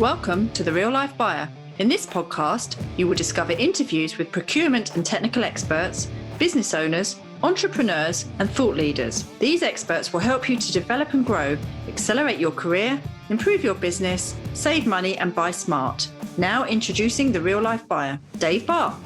Welcome to The Real Life Buyer. In this podcast, you will discover interviews with procurement and technical experts, business owners, entrepreneurs, and thought leaders. These experts will help you to develop and grow, accelerate your career, improve your business, save money, and buy smart. Now introducing The Real Life Buyer, Dave Barr.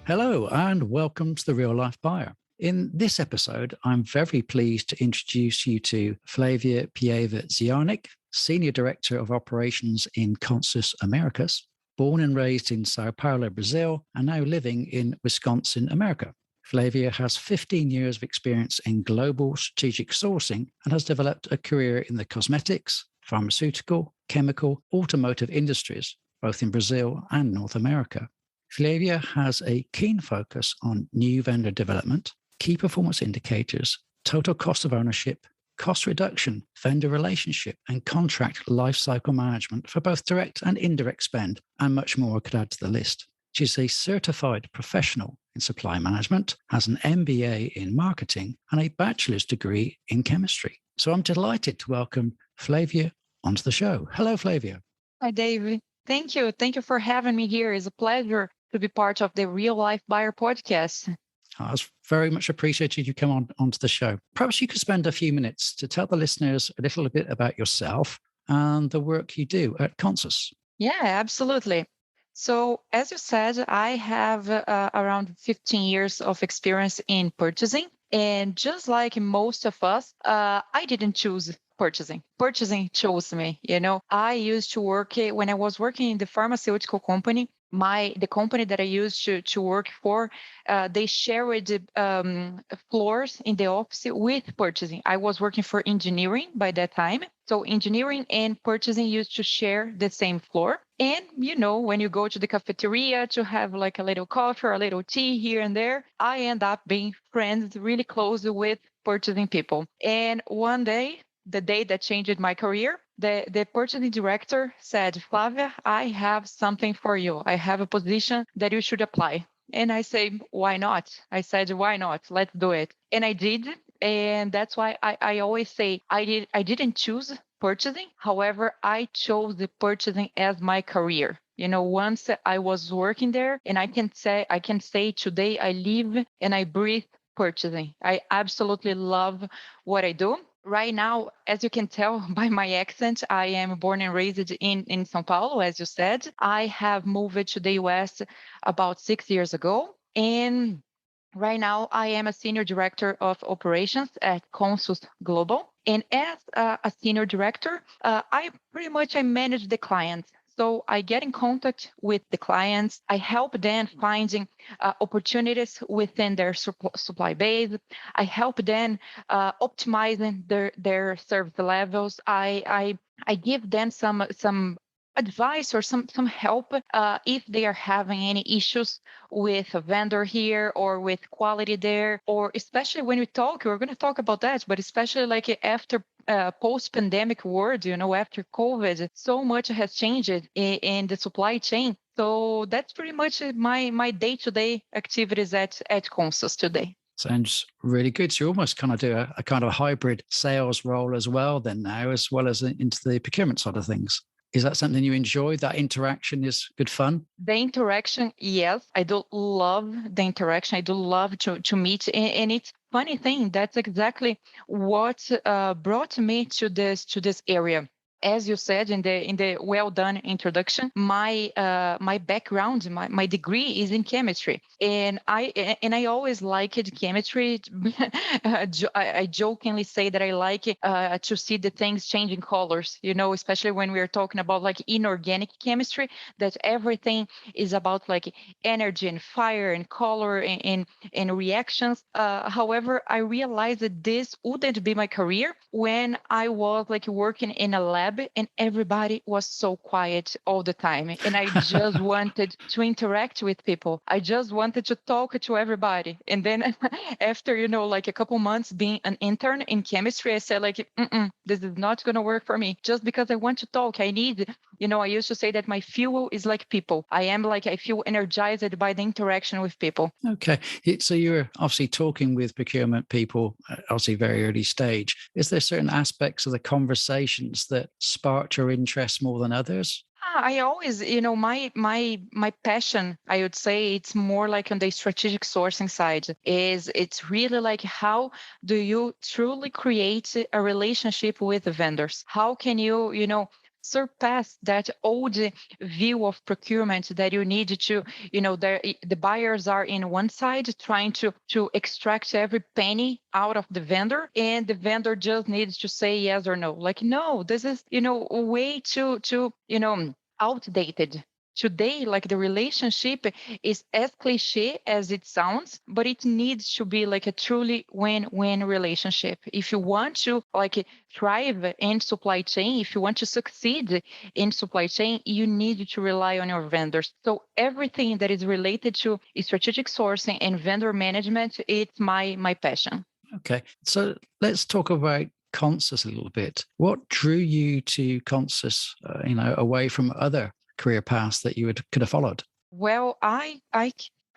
Hello, and welcome to The Real Life Buyer. In this episode, I'm very pleased to introduce you to Flavia Paiva-Ziarnik, Senior Director of Operations in Consus Americas, born and raised in São Paulo, Brazil, and now living in Wisconsin, America. Flavia has 15 years of experience in global strategic sourcing and has developed a career in the cosmetics, pharmaceutical, chemical, automotive industries, both in Brazil and North America. Flavia has a keen focus on new vendor development, key performance indicators, total cost of ownership, cost reduction, vendor relationship, and contract lifecycle management for both direct and indirect spend, and much more I could add to the list. She's a certified professional in supply management, has an MBA in marketing, and a bachelor's degree in chemistry. So I'm delighted to welcome Flavia onto the show. Hello, Flavia. Hi, David. Thank you. Thank you for having me here. It's a pleasure to be part of the Real Life Buyer podcast. I very much appreciated you come onto the show. Perhaps you could spend a few minutes to tell the listeners a little bit about yourself and the work you do at Consus. Yeah, absolutely. So as you said, I have around 15 years of experience in purchasing. And just like most of us, I didn't choose purchasing. Purchasing chose me. I used to work when I was working in the pharmaceutical company. The company that I used to work for, they shared floors in the office with purchasing. I was working for engineering by that time. So engineering and purchasing used to share the same floor. And, when you go to the cafeteria to have like a little coffee or a little tea here and there, I end up being friends really close with purchasing people. And one day, the day that changed my career, the purchasing director said, Flavia, I have something for you. I have a position that you should apply. And I say, why not? I said, why not? Let's do it. And I did. And that's why I always say I didn't choose purchasing. However, I chose the purchasing as my career. Once I was working there, and I can say today I live and I breathe purchasing. I absolutely love what I do. Right now, as you can tell by my accent, I am born and raised in São Paulo, as you said. I have moved to the US about 6 years ago. And right now, I am a senior director of operations at Consus Global. And as a senior director, I manage the clients. So I get in contact with the clients. I help them finding opportunities within their supply base. I help them optimizing their service levels. I give them some advice or some help if they are having any issues with a vendor here or with quality there, or especially when we're going to talk about that, but especially like after post-pandemic world, after COVID, so much has changed in the supply chain. So that's pretty much my day-to-day activities at Consus today. Sounds really good. So you almost kind of do a kind of hybrid sales role as well then now, as well as into the procurement side of things. Is that something you enjoy? That interaction is good fun? The interaction, yes. I do love the interaction. I do love to meet. And it's funny thing, that's exactly what brought me to this area. As you said in the well done introduction, my background, my degree is in chemistry, and I always liked chemistry. I jokingly say that I like to see the things changing colors. Especially when we're talking about like inorganic chemistry, that everything is about like energy and fire and color and reactions. However, I realized that this wouldn't be my career when I was like working in a lab and everybody was so quiet all the time. And I just wanted to interact with people. I just wanted to talk to everybody. And then after, like a couple months being an intern in chemistry, I said like, this is not going to work for me. Just because I want to talk, I need, I used to say that my fuel is like people. I feel energized by the interaction with people. Okay. So you're obviously talking with procurement people, obviously very early stage. Is there certain aspects of the conversations that sparked your interest more than others? I always, my passion, I would say it's more like on the strategic sourcing side. It's really like, how do you truly create a relationship with the vendors? How can you surpass that old view of procurement that you need to, the buyers are in one side trying to extract every penny out of the vendor, and the vendor just needs to say yes or no. Like, no, this is, way too outdated. Today, like, the relationship is as cliche as it sounds, but it needs to be like a truly win-win relationship. If you want to like thrive in supply chain, if you want to succeed in supply chain, you need to rely on your vendors. So everything that is related to strategic sourcing and vendor management, it's my passion. Okay. So let's talk about Consus a little bit. What drew you to Consus, away from other career paths that you could have followed? Well, I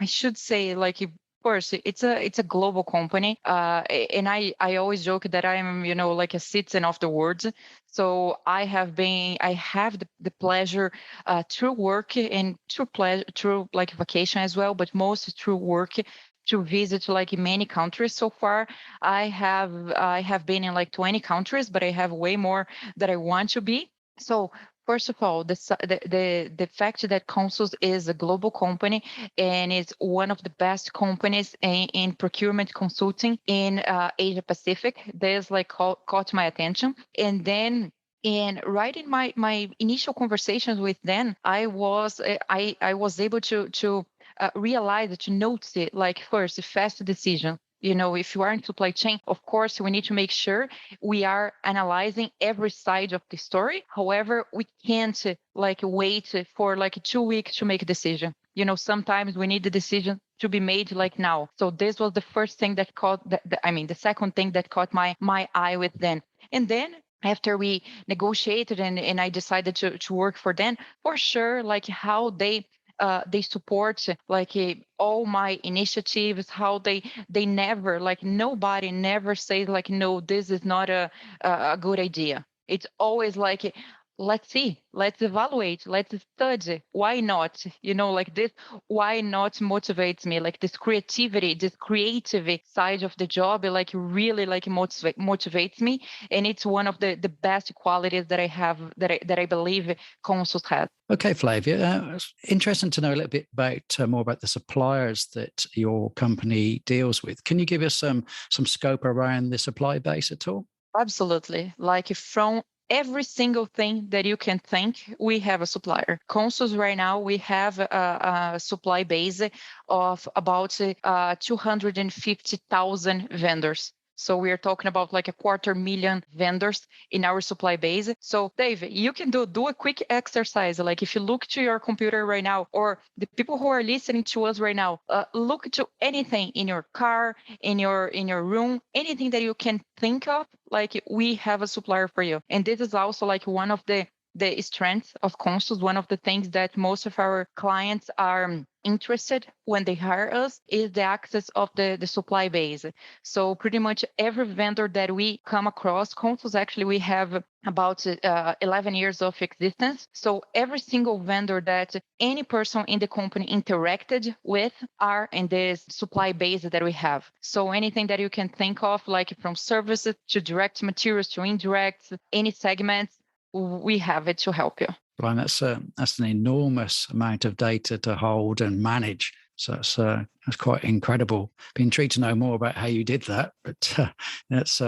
should say, like, of course, it's a global company, and I always joke that I'm, like a citizen of the world. So I have the pleasure through work and through like vacation as well, but most through work, to visit like many countries so far. I have been in like 20 countries, but I have way more that I want to be. So first of all, the fact that Consus is a global company and is one of the best companies in procurement consulting in Asia Pacific, this like caught my attention. And right in my initial conversations with them, I was able to realize, to notice it, like, first, a fast decision. If you are in supply chain, of course, we need to make sure we are analyzing every side of the story. However, we can't like wait for like 2 weeks to make a decision. Sometimes we need the decision to be made like now. So this was the first thing that caught the second thing that caught my eye with them. And then after we negotiated and I decided to work for them, for sure, like how they support like all my initiatives, how they never, like, nobody never says like, no, this is not a good idea. It's always like, let's see, let's evaluate, let's study, why not, like this. Why not motivates me, like this creativity, this creative side of the job, like really like motivates me. And it's one of the best qualities that I have, that I believe Consus has. Okay, Flavia, it's interesting to know a little bit about more about the suppliers that your company deals with. Can you give us some scope around the supply base at all? Absolutely. Like, from every single thing that you can think, we have a supplier. Consus right now, we have a supply base of about 250,000 vendors. So we are talking about like 250,000 vendors in our supply base. So Dave, you can do a quick exercise. Like, if you look to your computer right now, or the people who are listening to us right now, look to anything in your car, in your room, anything that you can think of, like, we have a supplier for you. And this is also like one of the strengths of Consus. One of the things that most of our clients are interested when they hire us is the access of the supply base. So pretty much every vendor that we come across, Consus, actually, we have about 11 years of existence. So every single vendor that any person in the company interacted with are in this supply base that we have. So anything that you can think of, like from services to direct materials to indirect, any segments, we have it to help you. Brian, that's an enormous amount of data to hold and manage. So that's quite incredible. Be intrigued to know more about how you did that. But that's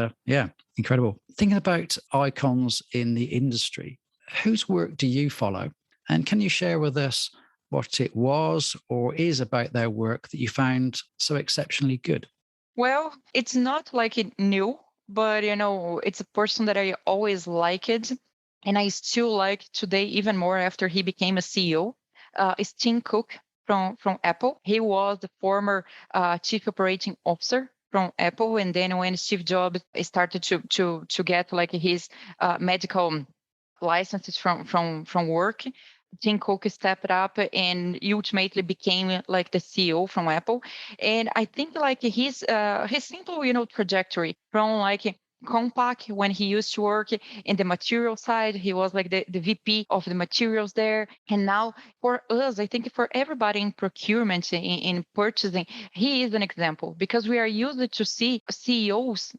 incredible. Thinking about icons in the industry, whose work do you follow? And can you share with us what it was or is about their work that you found so exceptionally good? Well, it's not like it new, but it's a person that I always liked, and I still like today even more after he became a CEO. Is Tim Cook from Apple. He was the former chief operating officer from Apple, and then when Steve Jobs started to get like his medical licenses from work, Tim Cook stepped up and ultimately became like the CEO from Apple. And I think like his simple, trajectory from like Compaq when he used to work in the material side, he was like the VP of the materials there. And now for us, I think for everybody in procurement, in purchasing, he is an example because we are used to see CEOs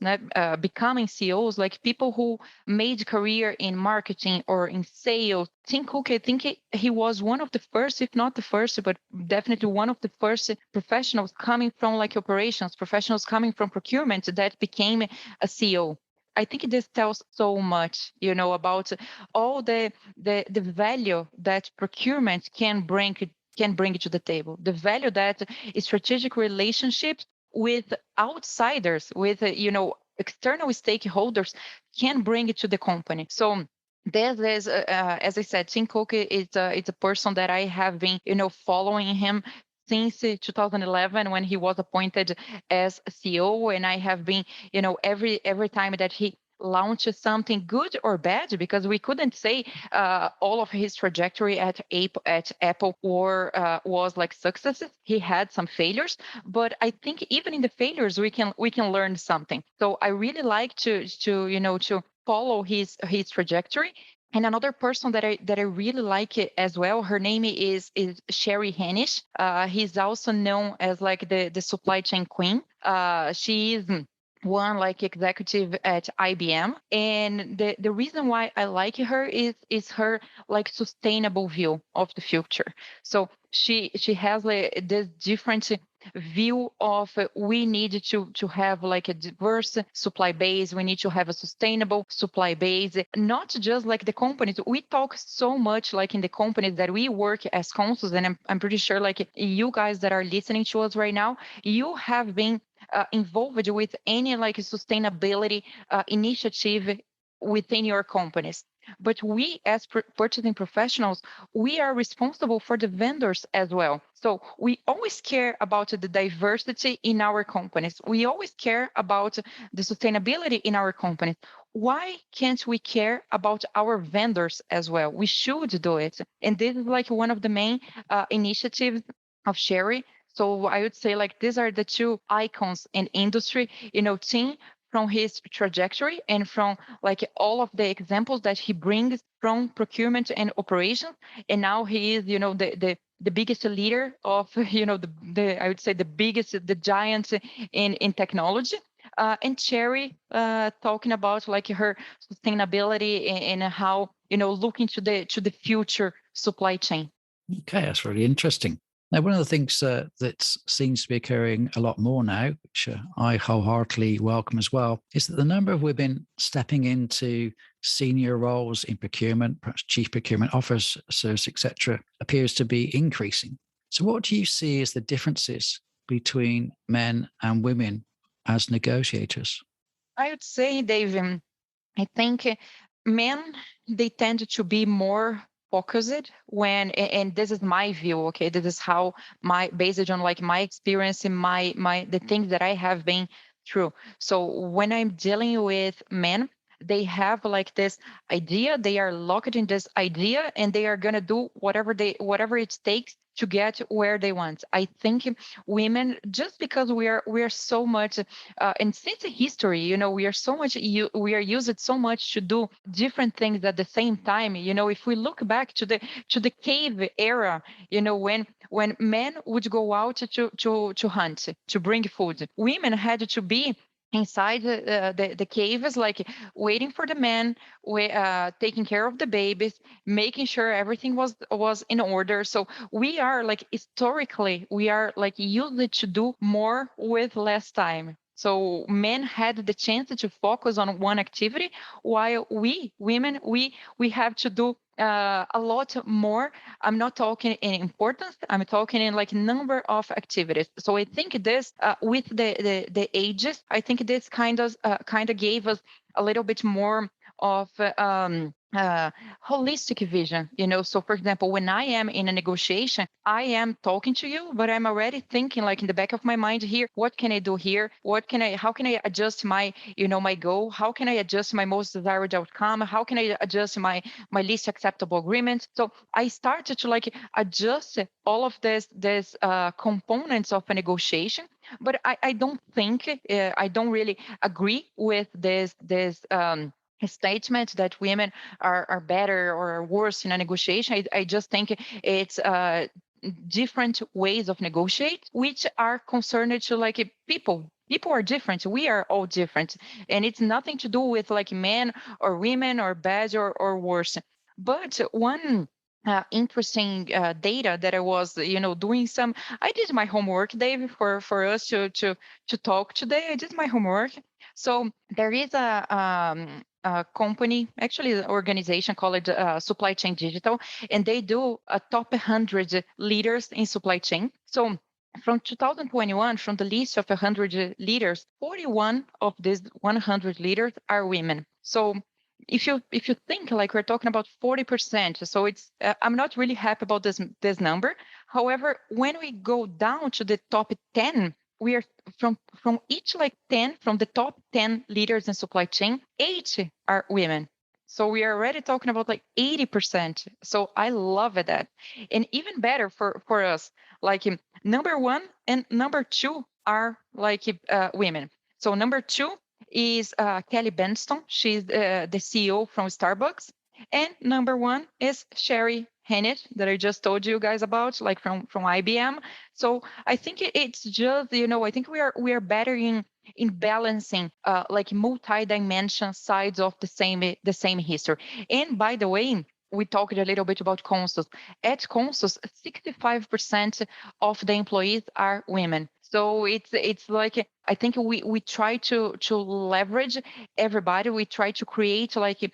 becoming CEOs, like people who made career in marketing or in sales. Tim Cook, I think he was one of the first, if not the first, but definitely one of the first professionals coming from like operations, professionals coming from procurement that became a CEO. I think this tells so much, about all the value that procurement can bring to the table, the value that strategic relationships with outsiders, with external stakeholders can bring to the company. So this is, as I said, Tim Cook is it's a person that I have been, following him since 2011 when he was appointed as CEO, and I have been, every time that he launched something good or bad, because we couldn't say all of his trajectory at Apple was like successes. He had some failures, but I think even in the failures we can learn something. So I really like to follow his trajectory. And another person that I really like it as well, her name is Sherry Hanish. He's also known as like the supply chain queen. She is one like executive at IBM, and the reason why I like her is her like sustainable view of the future. So she has like this different view of we need to have like a diverse supply base. We need to have a sustainable supply base, not just like the companies. We talk so much like in the companies that we work as consuls, and I'm pretty sure like you guys that are listening to us right now, you have been involved with any like sustainability initiative within your companies. But we as purchasing professionals, we are responsible for the vendors as well. So we always care about the diversity in our companies. We always care about the sustainability in our companies. Why can't we care about our vendors as well? We should do it. And this is like one of the main initiatives of Sherry. So I would say like these are the two icons in industry, Tim from his trajectory and from like all of the examples that he brings from procurement and operations. And now he is, the biggest leader of, the I would say the giant in technology. And Cherry talking about like her sustainability and how, looking to the future supply chain. Okay, that's really interesting. Now, one of the things that seems to be occurring a lot more now, which I wholeheartedly welcome as well, is that the number of women stepping into senior roles in procurement, perhaps chief procurement officers, etc., appears to be increasing. So what do you see as the differences between men and women as negotiators? I would say, Dave, I think men, they tend to be more focused when, and this is my view, okay, this is how based on like my experience and the things that I have been through. So when I'm dealing with men, they have like this idea, they are locked in this idea, and they are gonna do whatever it takes to get where they want. I think women, just because we are so much and since history, we are so much we are used so much to do different things at the same time. If we look back to the cave era, when men would go out to hunt, to bring food, women had to be inside the caves, like waiting for the men, taking care of the babies, making sure everything was in order. So we are like historically, we are like used to do more with less time. So men had the chance to focus on one activity, while we women, we have to do a lot more. I'm not talking in importance, I'm talking in like number of activities. So I think this with the ages, I think this kind of gave us a little bit more of holistic vision. So for example, when I am in a negotiation, I am talking to you, but I'm already thinking like in the back of my mind here, what can I do here? How can I adjust my, my goal? How can I adjust my most desired outcome? How can I adjust my least acceptable agreement? So I started to like adjust all of this components of a negotiation, but I don't think, I don't really agree with this statement that women are better or worse in a negotiation. I just think it's different ways of negotiate, which are concerned to like people. People are different. We are all different, and it's nothing to do with like men or women or bad or worse. But one interesting data that I was, doing some. I did my homework, Dave, for us to talk today. I did my homework. So there is a company, actually an organization called Supply Chain Digital, and they do a top 100 leaders in supply chain. So from 2021, from the list of 100 leaders, 41 of these 100 leaders are women. So if you think like we're talking about 40%, so it's I'm not really happy about this number. However, when we go down to the top 10, we are from each like 10, from the top 10 leaders in supply chain, 8 are women. So we are already talking about like 80%. So I love that. And even better for us, like number 1 and number 2 are like women. So number 2 is Kelly Benston. She's the CEO from Starbucks. And number 1 is Sherry Hennett that I just told you guys about, like from IBM. So I think it's just, I think we are better in balancing like multi-dimension sides of the same history. And by the way, we talked a little bit about Consus. At Consus, 65% of the employees are women. So it's like, I think we try to leverage everybody. We try to create like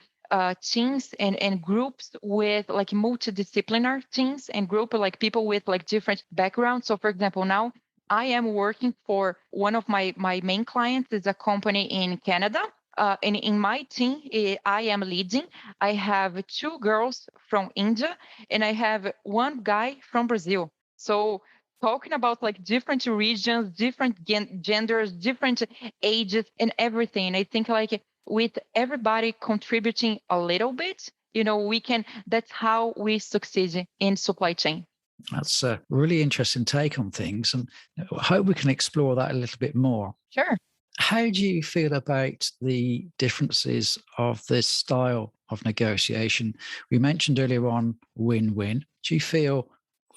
teams and groups with like multidisciplinary teams and group like people with like different backgrounds. So for example, now I am working for one of my main clients is a company in Canada. And in my team, I am leading. I have 2 girls from India and I have 1 guy from Brazil. So talking about like different regions, different genders, different ages and everything. I think like with everybody contributing a little bit, that's how we succeed in supply chain. That's a really interesting take on things. And I hope we can explore that a little bit more. Sure. How do you feel about the differences of this style of negotiation? We mentioned earlier on win-win. Do you feel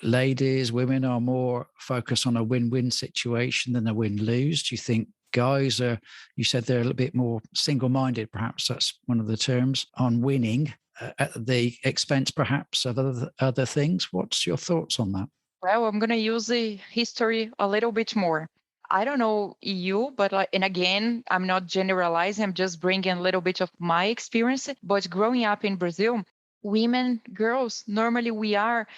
ladies, women are more focused on a win-win situation than a win-lose? Do you think guys are, you said they're a little bit more single-minded, perhaps that's one of the terms, on winning at the expense perhaps of other things? What's your thoughts on that? Well, I'm going to use the history a little bit more. I don't know you, but like, and again, I'm not generalizing. I'm just bringing a little bit of my experience. But growing up in Brazil, women, girls, normally we are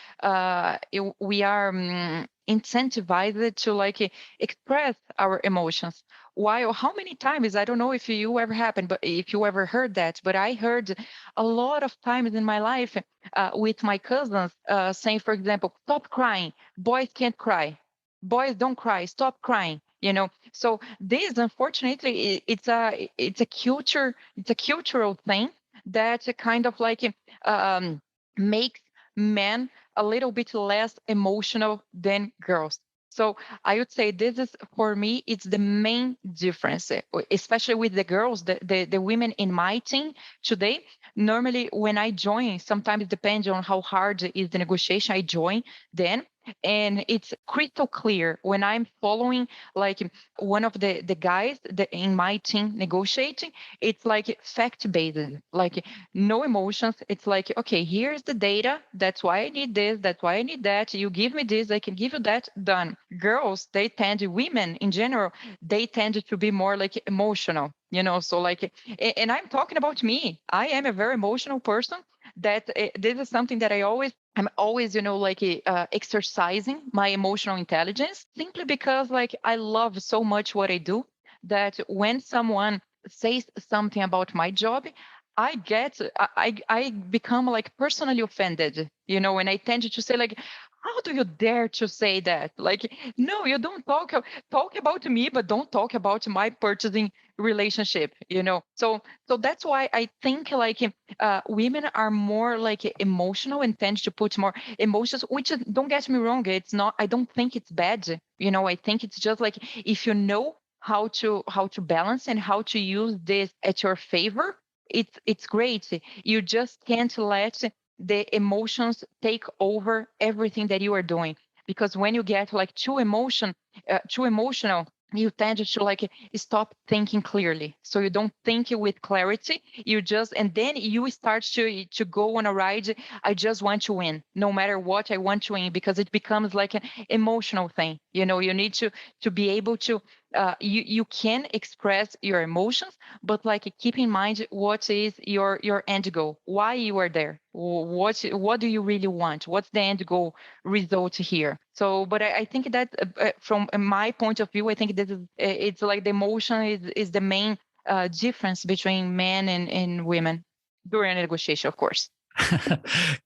incentivized to like express our emotions. While how many times, I don't know if you ever happened, but if you ever heard that, but I heard a lot of times in my life with my cousins saying, for example, stop crying. Boys can't cry. Boys don't cry. Stop crying. So this, unfortunately, it's a cultural thing that kind of like makes men a little bit less emotional than girls. So I would say this is, for me, it's the main difference, especially with the girls, the women in my team today. Normally, when I join, sometimes it depends on how hard is the negotiation, I join then. And it's crystal clear when I'm following like one of the guys in my team negotiating, it's like fact-based, like no emotions. It's like, okay, here's the data. That's why I need this. That's why I need that. You give me this, I can give you that. Done. Girls, women in general, they tend to be more like emotional, so like, and I'm talking about me. I am a very emotional person. That this is something that I'm always, like exercising my emotional intelligence, simply because like I love so much what I do that when someone says something about my job, I become like personally offended, and I tend to say like, how do you dare to say that? Like, no, you don't talk about me, but don't talk about my purchasing relationship. So that's why I think like women are more like emotional and tend to put more emotions, which don't get me wrong, it's not, I don't think it's bad. I think it's just like, if you know how to balance and how to use this at your favor, it's great. You just can't let the emotions take over everything that you are doing, because when you get like too emotional, you tend to like stop thinking clearly. So you don't think with clarity. You just, and then you start to go on a ride. I just want to win, no matter what. I want to win, because it becomes like an emotional thing. You need to be able to you can express your emotions, but like keep in mind what is your end goal, why you are there, what do you really want, what's the end goal result here. So but I think that from my point of view, I think this is it's like the emotion is the main difference between men and women during a negotiation, of course. Of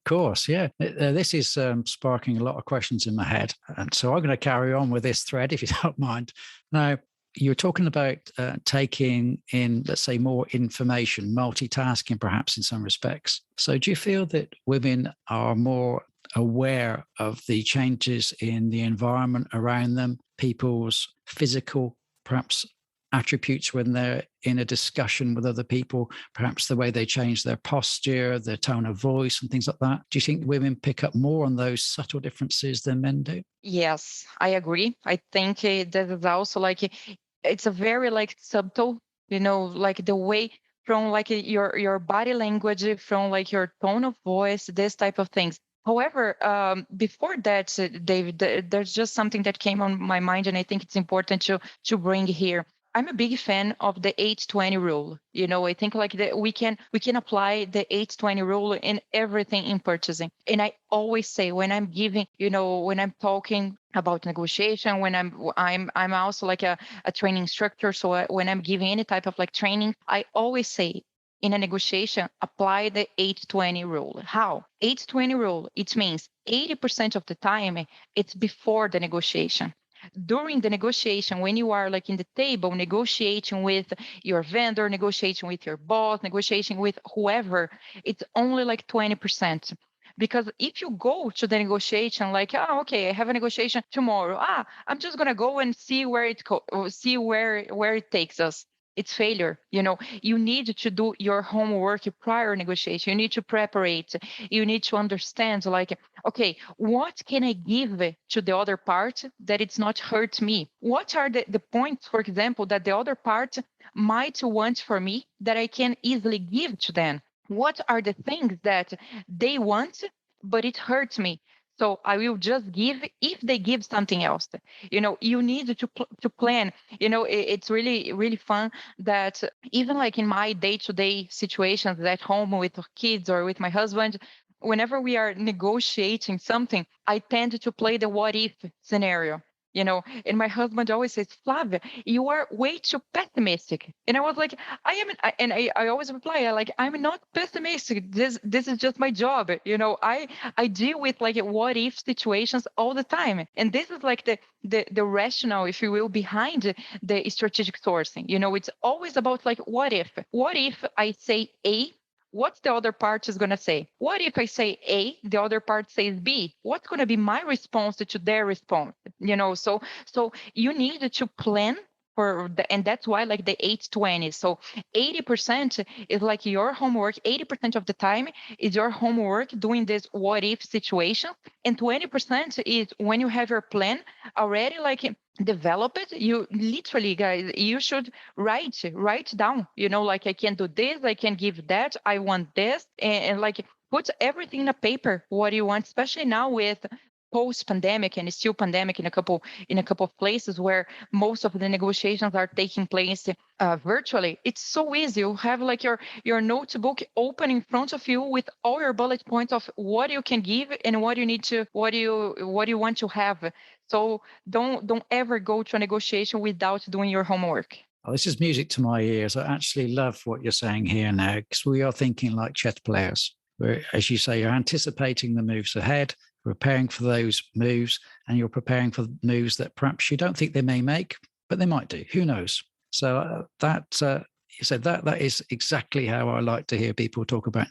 course, yeah. This is sparking a lot of questions in my head. And so I'm going to carry on with this thread, if you don't mind. Now, you're talking about taking in, let's say, more information, multitasking perhaps in some respects. So do you feel that women are more aware of the changes in the environment around them, people's physical, perhaps attributes when they're in a discussion with other people, perhaps the way they change their posture, their tone of voice and things like that? Do you think women pick up more on those subtle differences than men do? Yes, I agree. I think that is also like it's a very like subtle, like the way from like your body language, from like your tone of voice, this type of things. However, before that, David, there's just something that came on my mind, and I think it's important to bring here. I'm a big fan of the 8-20 rule. I think like we can apply the 8-20 rule in everything in purchasing. And I always say, when I'm giving, when I'm talking about negotiation, when I'm also like a training instructor. So when I'm giving any type of like training, I always say, in a negotiation, apply the 8-20 rule. How? 8-20 rule, it means 80% of the time it's before the negotiation. During the negotiation, when you are like in the table negotiating with your vendor, negotiating with your boss, negotiating with whoever, it's only like 20%. Because if you go to the negotiation like, oh, okay, I have a negotiation tomorrow, I'm just gonna go and see where see where it takes us, it's failure. You need to do your homework prior negotiation. You need to prepare it. You need to understand like, okay, what can I give to the other part that it's not hurt me? What are the points, for example, that the other part might want for me that I can easily give to them? What are the things that they want, but it hurts me? So I will just give if they give something else. You need to plan. It's really, really fun that even like in my day-to-day situations at home with kids or with my husband, whenever we are negotiating something, I tend to play the what if scenario. And my husband always says, Flavia, you are way too pessimistic. And I was like, I always reply, I'm not pessimistic. This is just my job. I deal with like what if situations all the time. And this is like the rationale, if you will, behind the strategic sourcing. It's always about like, what if? What if I say A? What's the other part is going to say? What if I say A, the other part says B? What's going to be my response to their response? So you need to plan for and that's why like the 8-20. So 80% is like your homework. 80% of the time is your homework doing this what if situation, and 20% is when you have your plan already like develop it. You literally, guys, you should write down, like, I can do this, I can give that, I want this, and like put everything in a paper what you want, especially now with post pandemic and still pandemic in a couple of places where most of the negotiations are taking place virtually. It's so easy. You have like your notebook open in front of you with all your bullet points of what you can give and what you need to what you want to have. So don't ever go to a negotiation without doing your homework. Oh, this is music to my ears. I actually love what you're saying here now, because we are thinking like chess players. Where, as you say, you're anticipating the moves ahead, preparing for those moves, and you're preparing for moves that perhaps you don't think they may make, but they might do. Who knows? So you said that is exactly how I like to hear people talk about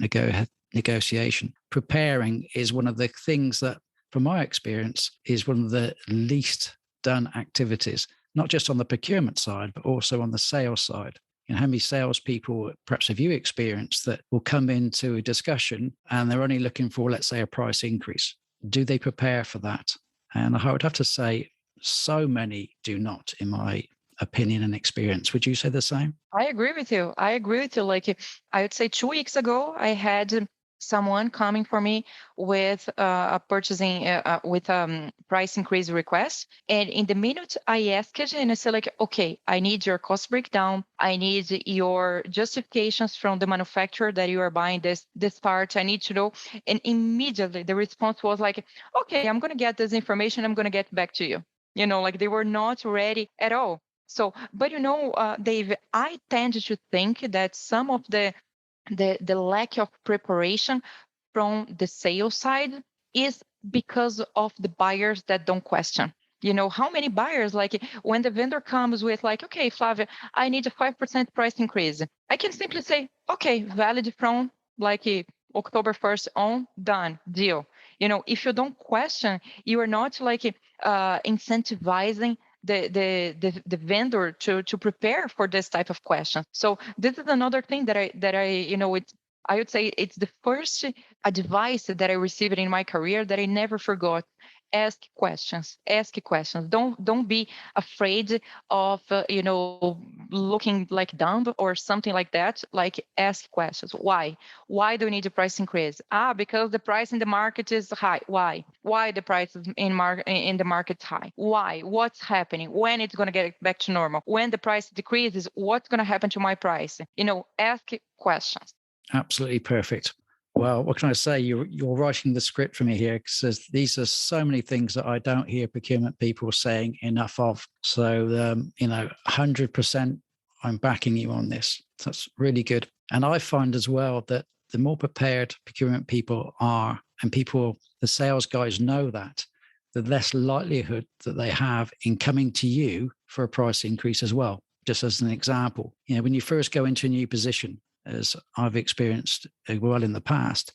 negotiation. Preparing is one of the things that, from my experience, is one of the least done activities, not just on the procurement side, but also on the sales side. And how many salespeople, perhaps have you experienced, that will come into a discussion and they're only looking for, let's say, a price increase? Do they prepare for that? And I would have to say, so many do not, in my opinion and experience. Would you say the same? I agree with you. Like, I would say 2 weeks ago, I had someone coming for me with a purchasing with price increase request, and in the minute I asked it, and I said like, okay, I need your cost breakdown, I need your justifications from the manufacturer that you are buying this part, I need to know. And immediately the response was like, okay, I'm going to get this information, I'm going to get back to you. Like they were not ready at all. So, but Dave, I tend to think that some of the lack of preparation from the sales side is because of the buyers that don't question. How many buyers, like when the vendor comes with like, okay, Flavia, I need a 5% price increase. I can simply say, okay, valid from like October 1st on, done, deal. If you don't question, you are not like incentivizing the vendor to prepare for this type of question. So this is another thing that I would say it's the first advice that I received in my career that I never forgot. Ask questions. Ask questions. Don't be afraid of looking like dumb or something like that. Like, ask questions. Why? Why do we need a price increase? Because the price in the market is high. Why? Why the price in the market is high? Why? What's happening? When it's going to get back to normal? When the price decreases, what's going to happen to my price? Ask questions. Absolutely perfect. Well, what can I say? You're writing the script for me here, because these are so many things that I don't hear procurement people saying enough of. So, 100%, I'm backing you on this. That's really good. And I find as well that the more prepared procurement people are, and the sales guys know that, the less likelihood that they have in coming to you for a price increase as well. Just as an example, when you first go into a new position, as I've experienced well in the past,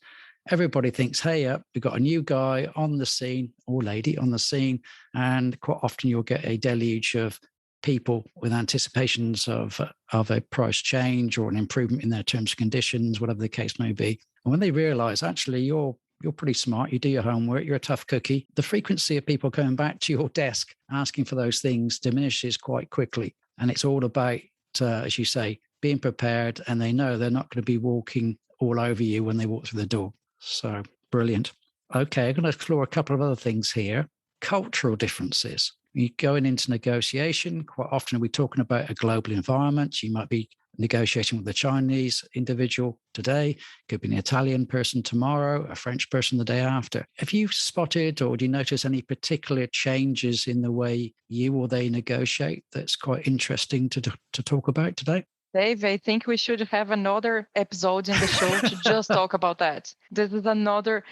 everybody thinks, hey, we've got a new guy on the scene or lady on the scene. And quite often you'll get a deluge of people with anticipations of a price change or an improvement in their terms and conditions, whatever the case may be. And when they realize, actually, you're pretty smart, you do your homework, you're a tough cookie, the frequency of people coming back to your desk asking for those things diminishes quite quickly. And it's all about, as you say, being prepared, and they know they're not going to be walking all over you when they walk through the door. So brilliant. Okay, I'm going to explore a couple of other things here. Cultural differences. You're going into negotiation. Quite often we're talking about a global environment. You might be negotiating with a Chinese individual today, could be an Italian person tomorrow, a French person the day after. Have you spotted, or do you notice any particular changes in the way you or they negotiate that's quite interesting to talk about today? Dave, I think we should have another episode in the show to just talk about that. This is another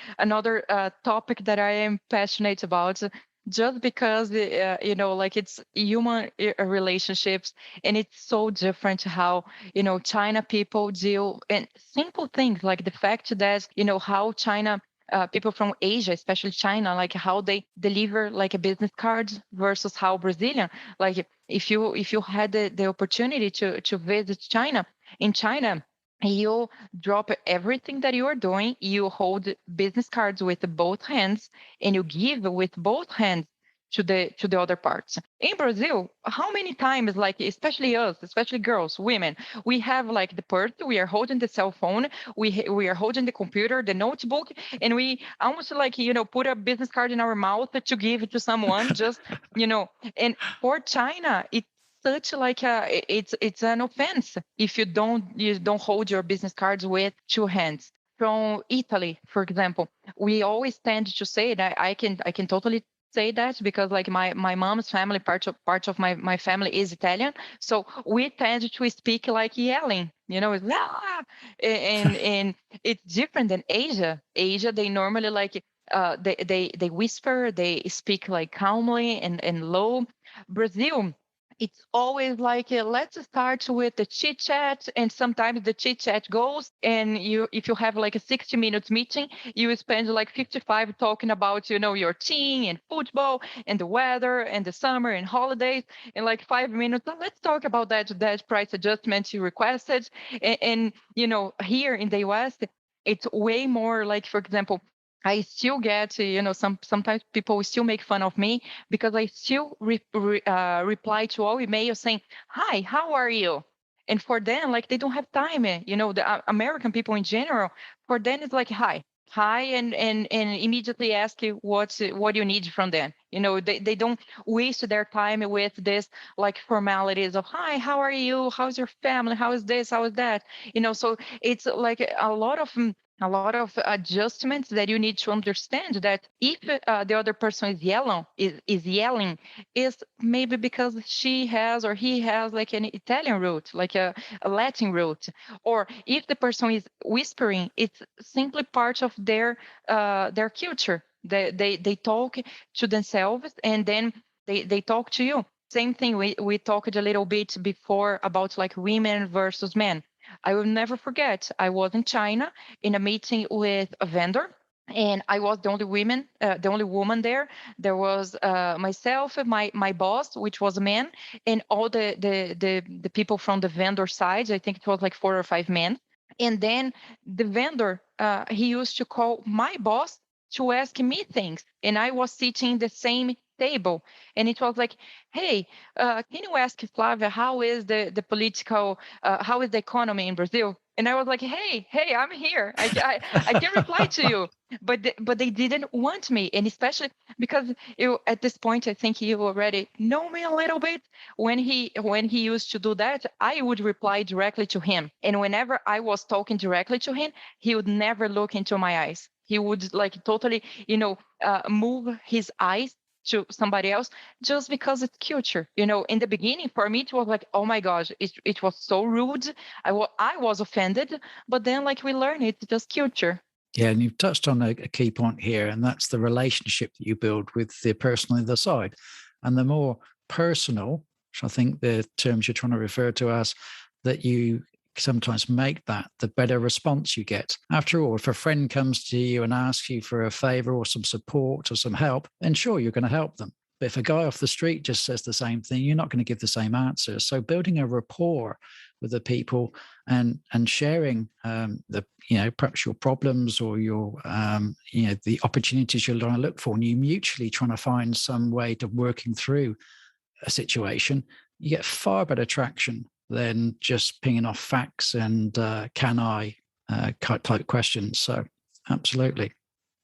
topic that I am passionate about, just because it's human relationships, and it's so different how China people deal, and simple things like the fact that how China. People from Asia, especially China, like how they deliver like a business card versus how Brazilian. Like if you had the opportunity to visit China, in China, you drop everything that you are doing, you hold business cards with both hands, and you give with both hands to the other parts. In Brazil, how many times, like especially us, especially girls, women, we have like the purse, we are holding the cell phone, we are holding the computer, the notebook, and we almost like put a business card in our mouth to give to someone, just and for China, it's such like it's an offense if you don't hold your business cards with two hands. From Italy, for example, we always tend to say that I can totally say that because like my mom's family, part of my family is Italian, so we tend to speak like yelling, it's and it's different than Asia. They normally like they whisper, they speak like calmly and low. Brazil, it's always like let's start with the chit chat, and sometimes the chit chat goes, and if you have like a 60 minutes meeting, you spend like 55 talking about your team and football and the weather and the summer and holidays, and like 5 minutes, "Oh, let's talk about that price adjustment you requested." And here in the US, it's way more like, for example, I still get, sometimes people will still make fun of me because I still reply to all emails saying, "Hi, how are you?" And for them, like they don't have time. The American people in general, for them it's like hi, and immediately ask you what you need from them. They don't waste their time with this like formalities of, "Hi, how are you? How's your family? How is this? How is that?" So it's like a lot of adjustments that you need to understand that if the other person is yelling is maybe because she has or he has like an Italian root, like a Latin root, or if the person is whispering, it's simply part of their culture. They talk to themselves, and then they talk to you. Same thing, we talked a little bit before about like women versus men. I will never forget. I was in China in a meeting with a vendor, and I was the only woman there. There was myself, my boss, which was a man, and all the people from the vendor side. I think it was like 4 or 5 men. And then the vendor, he used to call my boss to ask me things, and I was sitting in the same table, and it was like, "Hey, can you ask Flavia how is the political, how is the economy in Brazil?" And I was like, "Hey, I'm here. I can reply to you." But they didn't want me, and especially because at this point I think you already know me a little bit. When he used to do that, I would reply directly to him, and whenever I was talking directly to him, he would never look into my eyes. He would like totally, move his eyes to somebody else, just because it's culture. In the beginning, for me, it was like, oh my gosh, it was so rude. I was offended, but then like we learn it's just culture. Yeah, and you've touched on a key point here, and that's the relationship that you build with the person on the other side. And the more personal, which I think the terms you're trying to refer to as, that you sometimes make that, the better response you get. After all, if a friend comes to you and asks you for a favor or some support or some help, then sure, you're going to help them. But if a guy off the street just says the same thing, you're not going to give the same answer. So building a rapport with the people and sharing perhaps your problems or your the opportunities you're trying to look for, and you mutually trying to find some way to working through a situation, you get far better traction than just pinging off facts and can I type questions. So absolutely.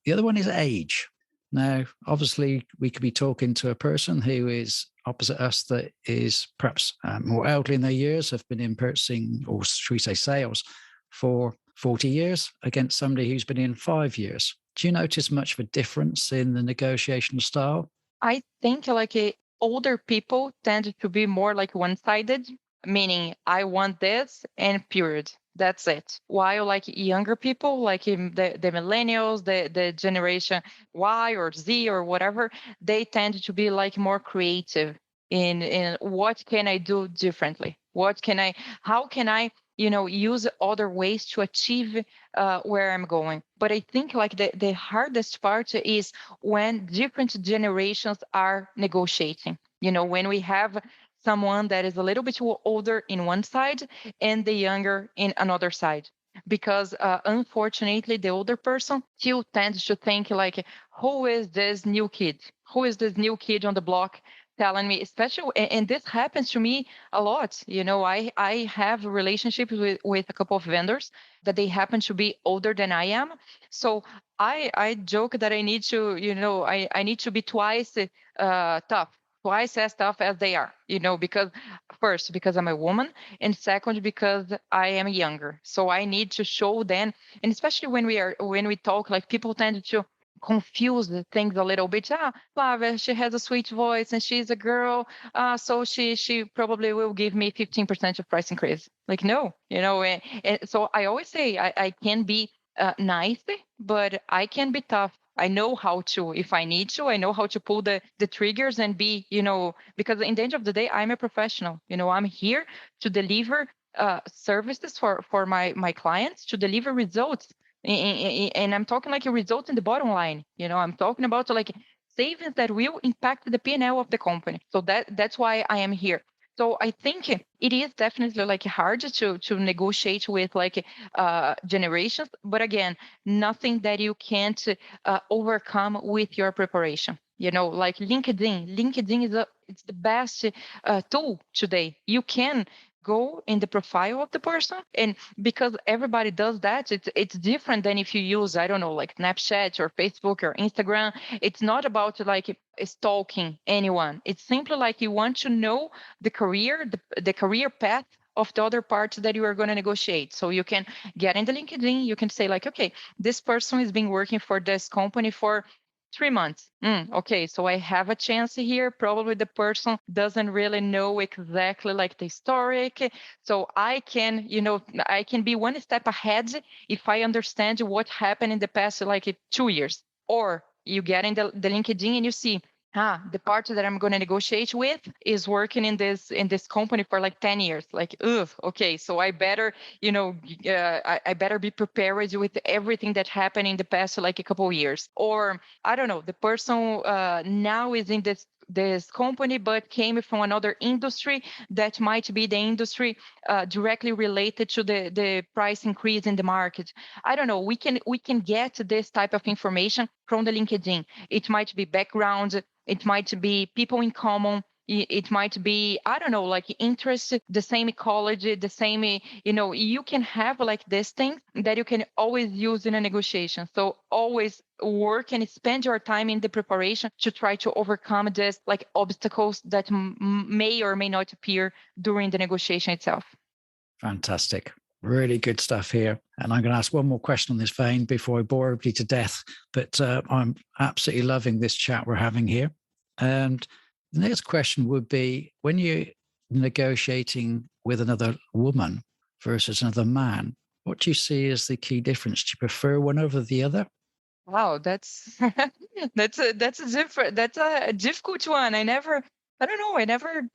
The other one is age. Now, obviously, we could be talking to a person who is opposite us that is perhaps more elderly in their years, have been in purchasing, or should we say sales, for 40 years against somebody who's been in 5 years. Do you notice much of a difference in the negotiation style? I think like older people tend to be more like one-sided, meaning I want this and period. That's it. While like younger people, like the millennials, the generation Y or Z or whatever, they tend to be like more creative in what can I do differently? How can I, use other ways to achieve where I'm going? But I think like the hardest part is when different generations are negotiating. When we have someone that is a little bit older in one side and the younger in another side. Because unfortunately, the older person still tends to think like, who is this new kid? Who is this new kid on the block telling me, especially, and this happens to me a lot. I have relationships with a couple of vendors that they happen to be older than I am. So I joke that I need to, I need to be twice tough, twice as tough as they are, because first, because I'm a woman, and second, because I am younger. So I need to show them, and especially when we talk, like people tend to confuse the things a little bit. Flavia, she has a sweet voice and she's a girl, so she probably will give me 15% of price increase. Like, no, and so I always say I can be nice, but I can be tough. I know how to, if I need to, I know how to pull the triggers and be, because in the end of the day, I'm a professional. I'm here to deliver services for my clients, to deliver results. And I'm talking like a result in the bottom line. I'm talking about like savings that will impact the P&L of the company. So that's why I am here. So I think it is definitely like hard to negotiate with like generations, but again, nothing that you can't overcome with your preparation. Like LinkedIn is it's the best tool today. You can go in the profile of the person, and because everybody does that, it's different than if you use, I don't know, like Snapchat or Facebook or Instagram. It's not about like stalking anyone. It's simply like you want to know the career path of the other parts that you are going to negotiate. So you can get in the LinkedIn, you can say like, okay, this person has been working for this company for 3 months. Okay, so I have a chance here. Probably the person doesn't really know exactly like the historic. So I can, I can be one step ahead if I understand what happened in the past like 2 years. Or you get in the LinkedIn and you see, the party that I'm going to negotiate with is working in this company for like 10 years. Like, okay, so I better, I better be prepared with everything that happened in the past like a couple of years. Or I don't know, the person now is in this company but came from another industry that might be the industry directly related to the price increase in the market. I don't know, we can get this type of information from the LinkedIn. It might be background, it might be people in common, it might be, I don't know, like interest, the same ecology, the same, you can have like this thing that you can always use in a negotiation. So always work and spend your time in the preparation to try to overcome this like obstacles that may or may not appear during the negotiation itself. Fantastic. Really good stuff here. And I'm going to ask one more question on this vein before I bore everybody to death. But I'm absolutely loving this chat we're having here. And the next question would be, when you're negotiating with another woman versus another man, what do you see as the key difference? Do you prefer one over the other? Wow, that's that's a difficult one. I don't know, I never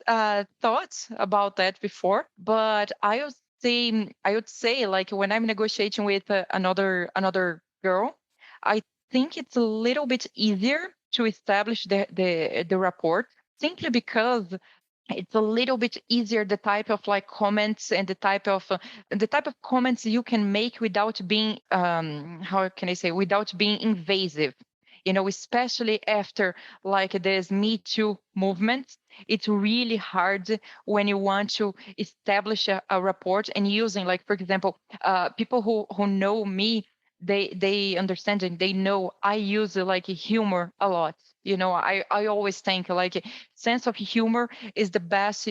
thought about that before. But I would say like when I'm negotiating with another girl, I think it's a little bit easier to establish the rapport, simply because it's a little bit easier, the type of like comments and the type of comments you can make without being how can I say, without being invasive. Especially after like this Me Too movement, it's really hard when you want to establish a rapport and using, like, for example, people who know me, they understand and they know I use like humor a lot. I always think like sense of humor is the best,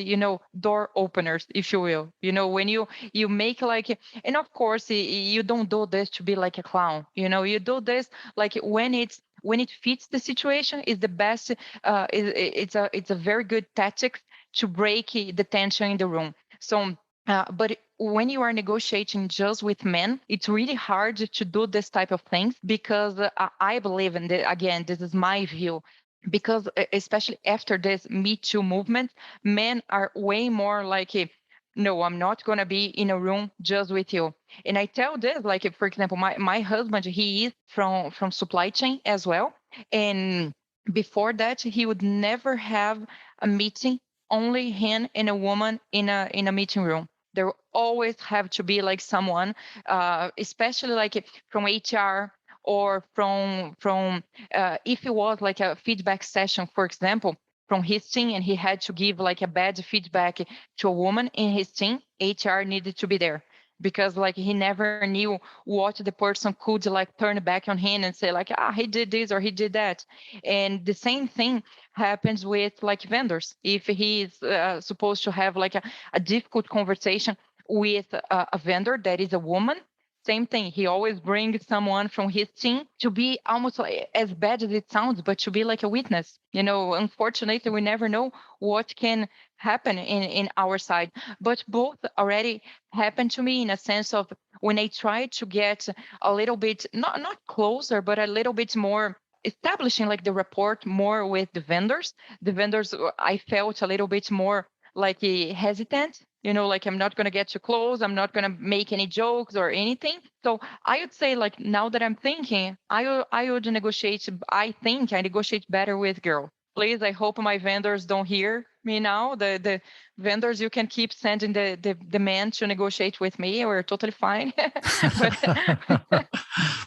door openers, if you will. When you make like, and of course you don't do this to be like a clown. You do this like when it fits the situation, is the best. It's a very good tactic to break the tension in the room. So but when you are negotiating just with men, it's really hard to do this type of things, because I believe, and again, this is my view, because especially after this Me Too movement, men are way more like, no, I'm not going to be in a room just with you. And I tell this, like, for example, my husband, he is from supply chain as well. And before that, he would never have a meeting, only him and a woman in a meeting room. There will always have to be like someone, especially like from HR, or from if it was like a feedback session, for example, from his team, and he had to give like a bad feedback to a woman in his team, HR needed to be there, because like he never knew what the person could like turn back on him and say like, he did this or he did that. And the same thing happens with like vendors. If he is supposed to have like a difficult conversation with a vendor that is a woman, same thing. He always brings someone from his team to be almost like, as bad as it sounds, but to be like a witness. Unfortunately, we never know what can happen in our side. But both already happened to me in a sense of when I tried to get a little bit, not closer, but a little bit more establishing like the rapport more with the vendors. The vendors, I felt a little bit more like hesitant, like I'm not going to get too close. I'm not going to make any jokes or anything. So I would say like now that I'm thinking, I would negotiate. I think I negotiate better with girls. Please, I hope my vendors don't hear me now. The vendors, you can keep sending the men to negotiate with me. We're totally fine. but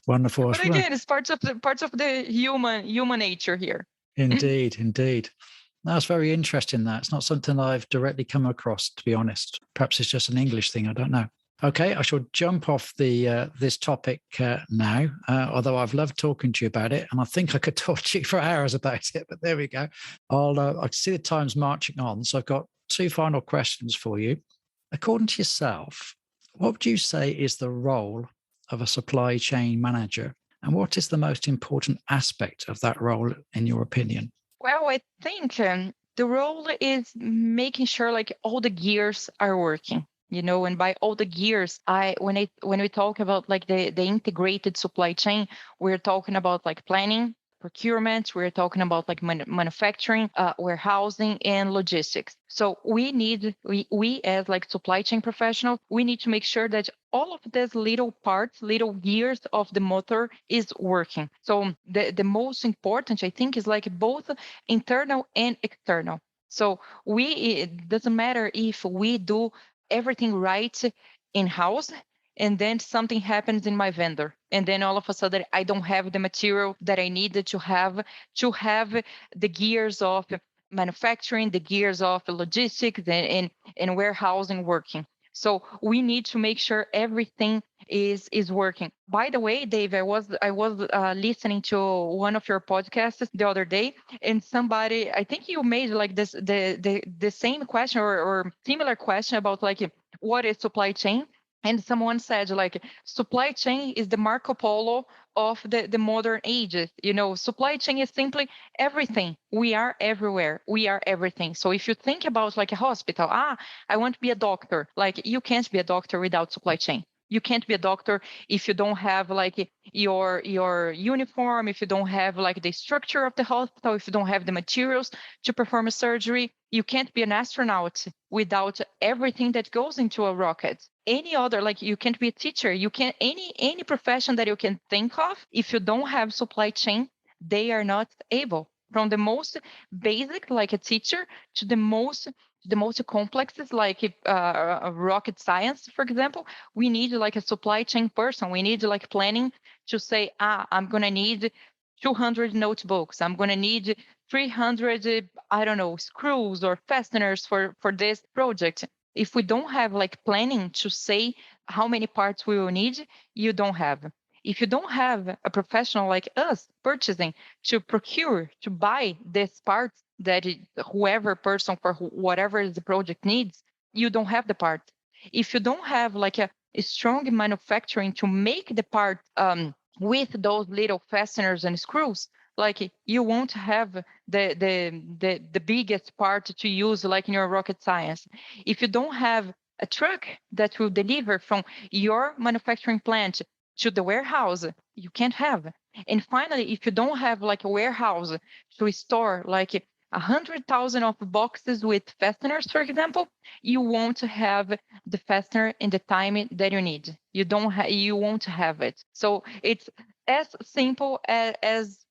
Wonderful. but again, it's parts of the human nature here. Indeed. That's very interesting. It's not something I've directly come across, to be honest. Perhaps it's just an English thing. I don't know. Okay, I shall jump off this topic now, although I've loved talking to you about it, and I think I could talk to you for hours about it, but there we go. I see the time's marching on, so I've got two final questions for you. According to yourself, what would you say is the role of a supply chain manager, and what is the most important aspect of that role, in your opinion? Well, I think the role is making sure like all the gears are working, and by all the gears, when we talk about like the integrated supply chain, we're talking about like planning, procurement, we're talking about like manufacturing, warehousing, and logistics. So we as like supply chain professionals, we need to make sure that all of these little parts, little gears of the motor is working. So the most important, I think, is like both internal and external. So it doesn't matter if we do everything right in-house, and then something happens in my vendor, and then all of a sudden I don't have the material that I needed to have the gears of manufacturing, the gears of logistics and warehousing working. So we need to make sure everything is working. By the way, Dave, I was listening to one of your podcasts the other day, and somebody, I think you made like this the same question or similar question about like what is supply chain. And someone said like supply chain is the Marco Polo of the modern ages. Supply chain is simply everything. We are everywhere. We are everything. So if you think about like a hospital, I want to be a doctor. Like you can't be a doctor without supply chain. You can't be a doctor if you don't have like your uniform, if you don't have like the structure of the hospital, if you don't have the materials to perform a surgery. You can't be an astronaut without everything that goes into a rocket. Any other, like you can't be a teacher. You can't any profession that you can think of. If you don't have supply chain, they are not able. From the most basic, like a teacher, to the most complex, like rocket science, for example, we need like a supply chain person. We need like planning to say, I'm going to need 200 notebooks. I'm going to need 300, I don't know, screws or fasteners for this project. If we don't have like planning to say how many parts we will need, you don't have. If you don't have a professional like us purchasing to procure, to buy these parts that whoever person for whatever the project needs, you don't have the part. If you don't have like a strong manufacturing to make the part with those little fasteners and screws, like you won't have the biggest part to use like in your rocket science. If you don't have a truck that will deliver from your manufacturing plant to the warehouse, you can't have. And finally, if you don't have like a warehouse to store like 100,000 of boxes with fasteners, for example, you won't have the fastener in the time that you need. You won't have it. So it's as simple as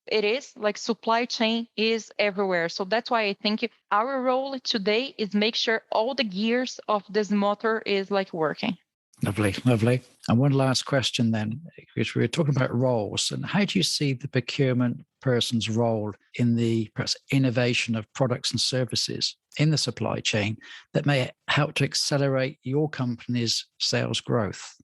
it is. Like supply chain is everywhere. So that's why I think our role today is make sure all the gears of this motor is like working. Lovely. And one last question then, because we were talking about roles, and how do you see the procurement person's role in the perhaps innovation of products and services in the supply chain that may help to accelerate your company's sales growth?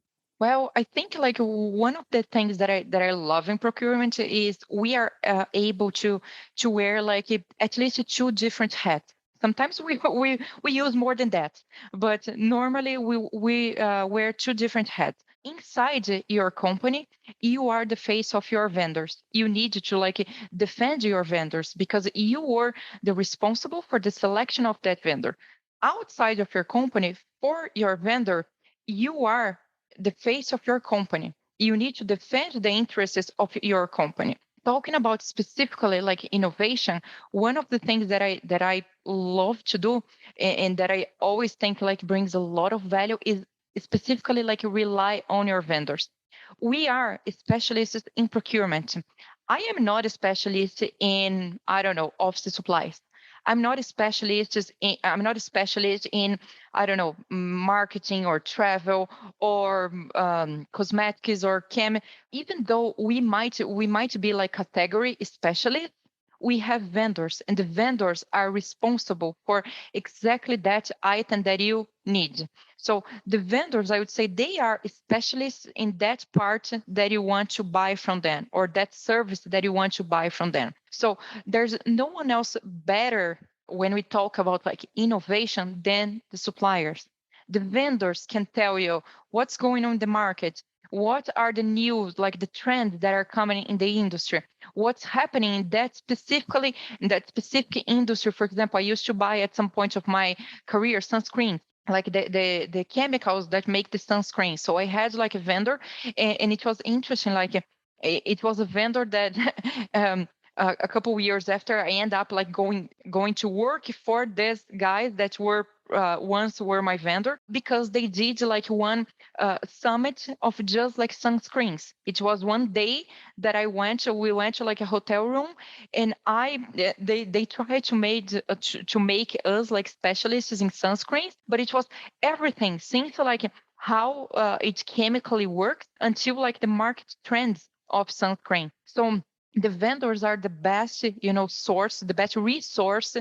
Well, I think like one of the things that I love in procurement is we are able to wear like at least two different hats. Sometimes we use more than that, but normally we wear two different hats. inside your company, you are the face of your vendors. You need to like defend your vendors because you were the responsible for the selection of that vendor. Outside of your company, for your vendor, you are the face of your company. You need to defend the interests of your company. Talking about specifically like innovation, one of the things that I love to do and that I always think like brings a lot of value is specifically like rely on your vendors. We are specialists in procurement. I am not a specialist in, I don't know, office supplies. I'm not a specialist in, I don't know, marketing or travel or cosmetics or chem. Even though we might be like category specialists, we have vendors, and the vendors are responsible for exactly that item that you need. So the vendors, I would say, they are specialists in that part that you want to buy from them, or that service that you want to buy from them. So there's no one else better when we talk about like innovation than the suppliers. The vendors can tell you what's going on in the market, what are the news, like the trends that are coming in the industry, what's happening in that specific industry. For example, I used to buy at some point of my career sunscreen, like the chemicals that make the sunscreen. So I had like a vendor, and it was interesting. Like it was a vendor that a couple of years after, I end up like going to work for these guys that were once were my vendor, because they did like one summit of just like sunscreens. It was one day that we went to like a hotel room, and they tried to make us like specialists in sunscreens, but it was everything since like how it chemically works until like the market trends of sunscreen. So the vendors are the best, source, the best resource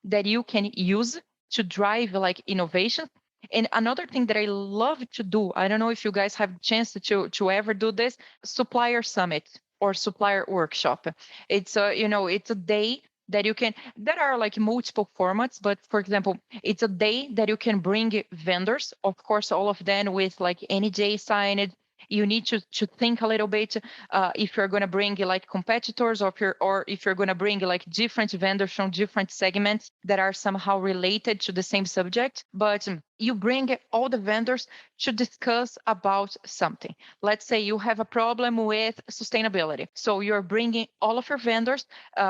that you can use to drive like innovation. And another thing that I love to do, I don't know if you guys have a chance to ever do this, supplier summit or supplier workshop. It's it's a day that you can, there are like multiple formats, but for example, it's a day that you can bring vendors, of course, all of them with like NJ signed. You need to think a little bit if you're going to bring like competitors, or if you're going to bring like different vendors from different segments that are somehow related to the same subject. But you bring all the vendors to discuss about something. Let's say you have a problem with sustainability. So you're bringing all of your vendors,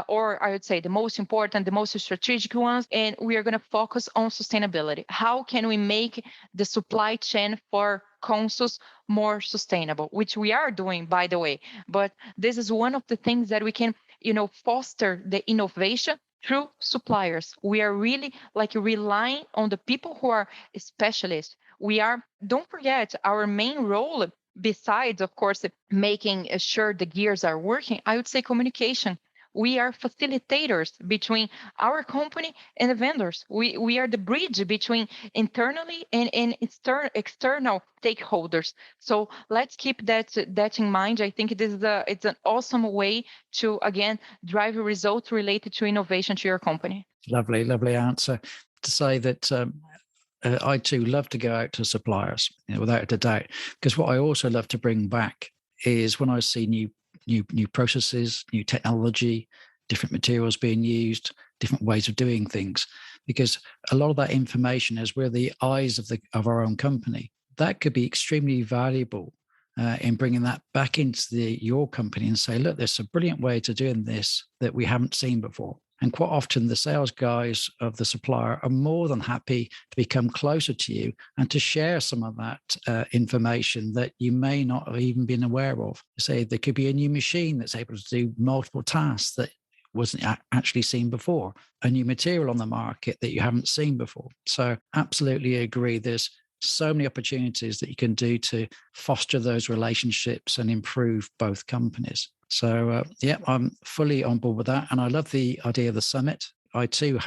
or I would say the most important, the most strategic ones, and we are going to focus on sustainability. How can we make the supply chain for Consus more sustainable, which we are doing, by the way. But this is one of the things that we can, foster the innovation through suppliers. We are really like relying on the people who are specialists. Don't forget, our main role, besides, of course, making sure the gears are working, I would say communication. We are facilitators between our company and the vendors. We are the bridge between internally and external stakeholders. So let's keep that in mind. I think it's an awesome way to, again, drive a result related to innovation to your company. Lovely answer. To say that I too love to go out to suppliers, without a doubt, because what I also love to bring back is when I see new processes, new technology, different materials being used, different ways of doing things, because a lot of that information, as we're the eyes of our own company, that could be extremely valuable in bringing that back into your company and say, look, there's a brilliant way to doing this that we haven't seen before. And quite often the sales guys of the supplier are more than happy to become closer to you and to share some of that information that you may not have even been aware of. Say there could be a new machine that's able to do multiple tasks that wasn't actually seen before, a new material on the market that you haven't seen before. So absolutely agree. There's so many opportunities that you can do to foster those relationships and improve both companies. So, I'm fully on board with that. And I love the idea of the summit. I too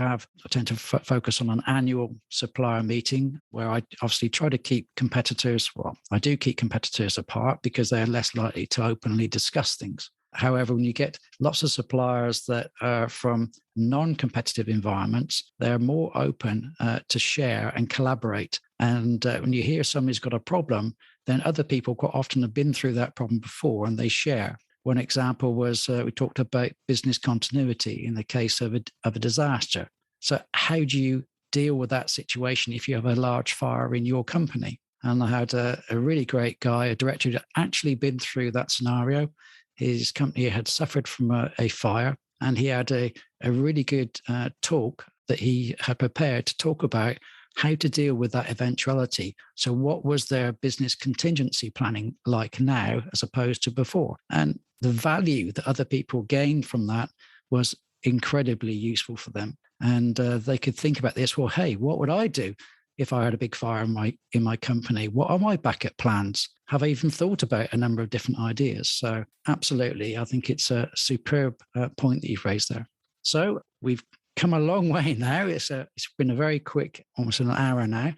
tend to focus on an annual supplier meeting where I obviously try to keep competitors. Well, I do keep competitors apart because they're less likely to openly discuss things. However, when you get lots of suppliers that are from non-competitive environments, they're more open to share and collaborate. And when you hear somebody's got a problem, then other people quite often have been through that problem before and they share. One example was we talked about business continuity in the case of a disaster. So how do you deal with that situation if you have a large fire in your company? And I had a really great guy, a director who had actually been through that scenario. His company had suffered from a fire, and he had a really good talk that he had prepared to talk about how to deal with that eventuality. So what was their business contingency planning like now as opposed to before? And the value that other people gained from that was incredibly useful for them. And they could think about this, well, hey, what would I do if I had a big fire in my company? What are my backup plans? Have I even thought about a number of different ideas? So absolutely, I think it's a superb point that you've raised there. So we've come a long way now. It's been a very quick, almost an hour now.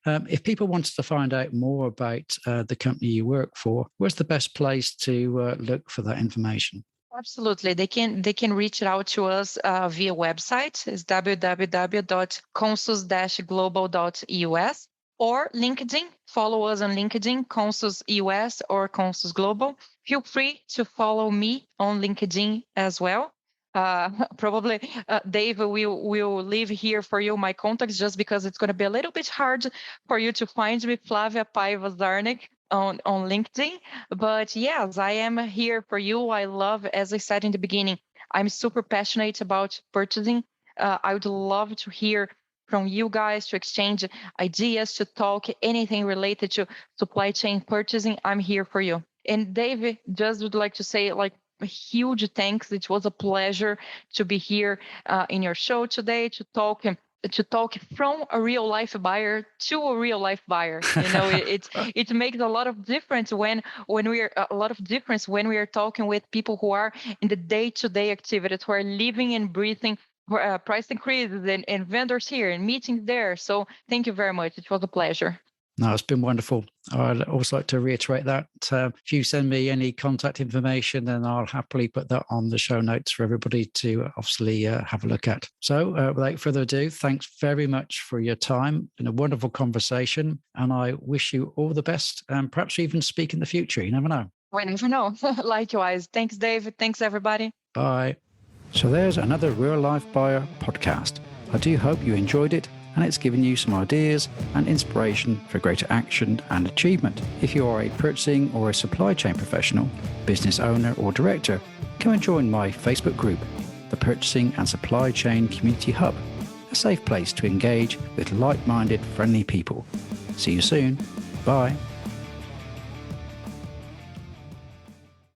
If people wanted to find out more about the company you work for, where's the best place to look for that information? Absolutely. They can reach out to us via website. It's www.consus-global.us or LinkedIn. Follow us on LinkedIn, Consus US or Consus Global. Feel free to follow me on LinkedIn as well. Probably Dave will leave here for you my contacts just because it's going to be a little bit hard for you to find me, Flavia Paiva-Ziarnik on LinkedIn. But yes, I am here for you. I love, as I said in the beginning, I'm super passionate about purchasing. I would love to hear from you guys, to exchange ideas, to talk anything related to supply chain purchasing. I'm here for you. And Dave, just would like to say a huge thanks. It was a pleasure to be here in your show today to talk from a real life buyer to a real life buyer. It makes a lot of difference when we are talking with people who are in the day-to-day activities, who are living and breathing price increases and vendors here and meetings there. So thank you very much. It was a pleasure. No, it's been wonderful. I'd also like to reiterate that if you send me any contact information, then I'll happily put that on the show notes for everybody to obviously have a look at. So without further ado, thanks very much for your time. It's been a wonderful conversation, and I wish you all the best and perhaps even speak in the future. You never know. We never know. Likewise. Thanks, David. Thanks, everybody. Bye. So there's another Real Life Buyer podcast. I do hope you enjoyed it and it's given you some ideas and inspiration for greater action and achievement. If you are a purchasing or a supply chain professional, business owner or director, come and join my Facebook group, the Purchasing and Supply Chain Community Hub, a safe place to engage with like-minded, friendly people. See you soon. Bye.